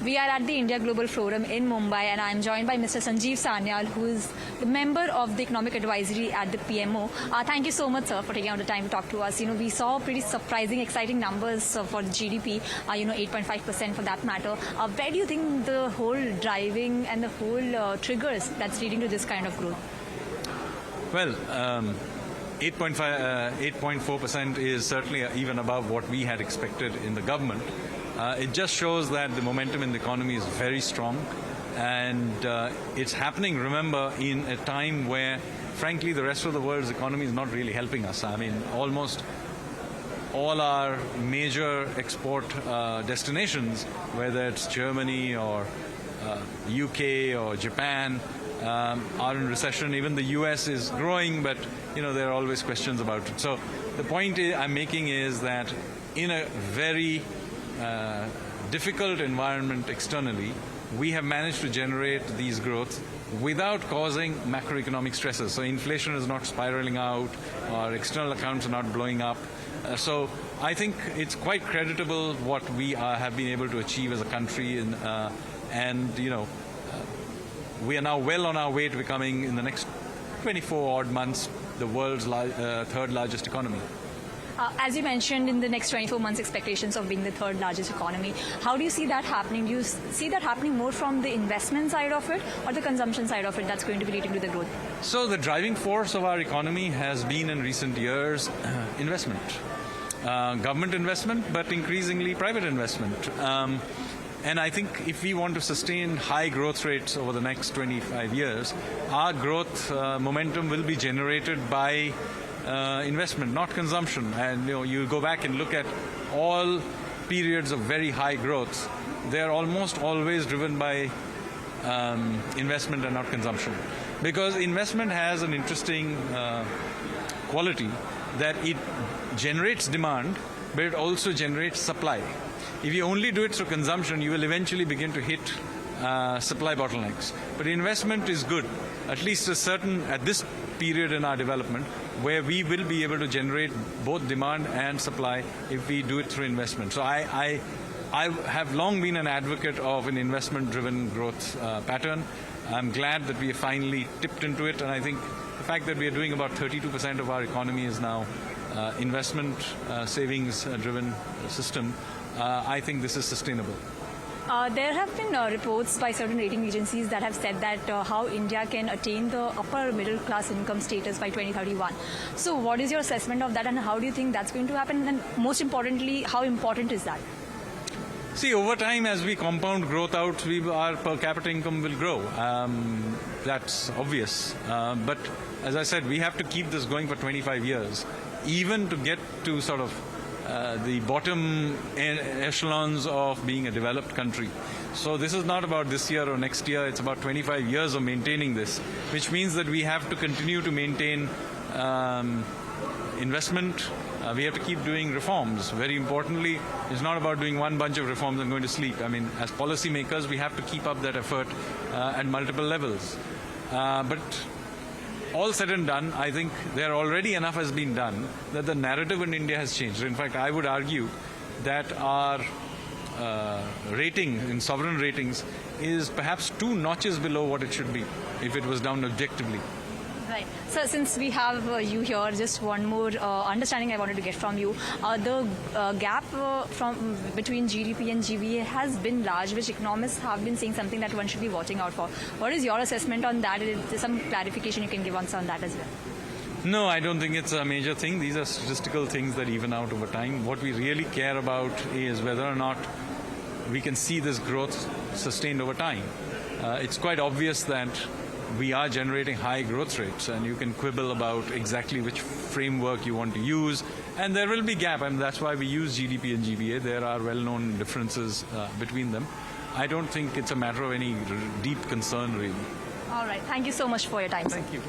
We are at the India Global Forum in Mumbai, and I am joined by Mr. Sanjeev Sanyal, who is the member of the Economic Advisory at the PMO. Thank you so much, sir, for taking out the time to talk to us. We saw pretty surprising, exciting numbers for the GDP, 8.5% for that matter. Where do you think the whole driving and the whole triggers that's leading to this kind of growth? Well, 8.4% is certainly even above what we had expected in the government. It just shows that the momentum in the economy is very strong, and it's happening, remember, in a time where, frankly, the rest of the world's economy is not really helping us. I mean, almost all our major export destinations, whether it's Germany or UK or Japan, are in recession. Even the US is growing, but there are always questions about it. So the point I'm making is that in a very difficult environment externally, we have managed to generate these growth without causing macroeconomic stresses. So inflation is not spiraling out, our external accounts are not blowing up. So I think it's quite creditable what we have been able to achieve as a country, and we are now well on our way to becoming, in the next 24 odd months, the world's third largest economy. As you mentioned, in the next 24 months, expectations of being the third largest economy. How do you see that happening? Do you see that happening more from the investment side of it or the consumption side of it that's going to be leading to the growth? So the driving force of our economy has been in recent years investment. Government investment, but increasingly private investment. And I think if we want to sustain high growth rates over the next 25 years, our growth momentum will be generated by investment, not consumption. And you go back and look at all periods of very high growth, they're almost always driven by investment and not consumption. Because investment has an interesting quality that it generates demand, but it also generates supply. If you only do it through consumption, you will eventually begin to hit supply bottlenecks. But investment is good, at least at this period in our development, where we will be able to generate both demand and supply if we do it through investment. So I have long been an advocate of an investment-driven growth pattern. I'm glad that we have finally tipped into it, and I think the fact that we are doing about 32% of our economy is now investment savings-driven system, I think this is sustainable. There have been reports by certain rating agencies that have said that how India can attain the upper middle class income status by 2031. So what is your assessment of that, and how do you think that's going to happen? And most importantly, how important is that? See, over time, as we compound growth out, our per capita income will grow. That's obvious. But as I said, we have to keep this going for 25 years, even to get to sort of the bottom echelons of being a developed country. So this is not about this year or next year, it's about 25 years of maintaining this, which means that we have to continue to maintain investment. We have to keep doing reforms. Very importantly, it's not about doing one bunch of reforms and going to sleep. I mean, as policymakers, we have to keep up that effort at multiple levels. But all said and done, I think there already enough has been done that the narrative in India has changed. In fact, I would argue that our rating in sovereign ratings is perhaps 2 notches below what it should be if it was done objectively. Right. So since we have you here, just one more understanding I wanted to get from you. The gap between GDP and GVA has been large, which economists have been saying something that one should be watching out for. What is your assessment on that? Is there some clarification you can give us on that as well? No, I don't think it's a major thing. These are statistical things that even out over time. What we really care about is whether or not we can see this growth sustained over time. It's quite obvious that we are generating high growth rates, and you can quibble about exactly which framework you want to use, and there will be gap. I mean, that's why we use GDP and GVA. There are well-known differences between them. I don't think it's a matter of any deep concern, really. All right. Thank you so much for your time. Thank you.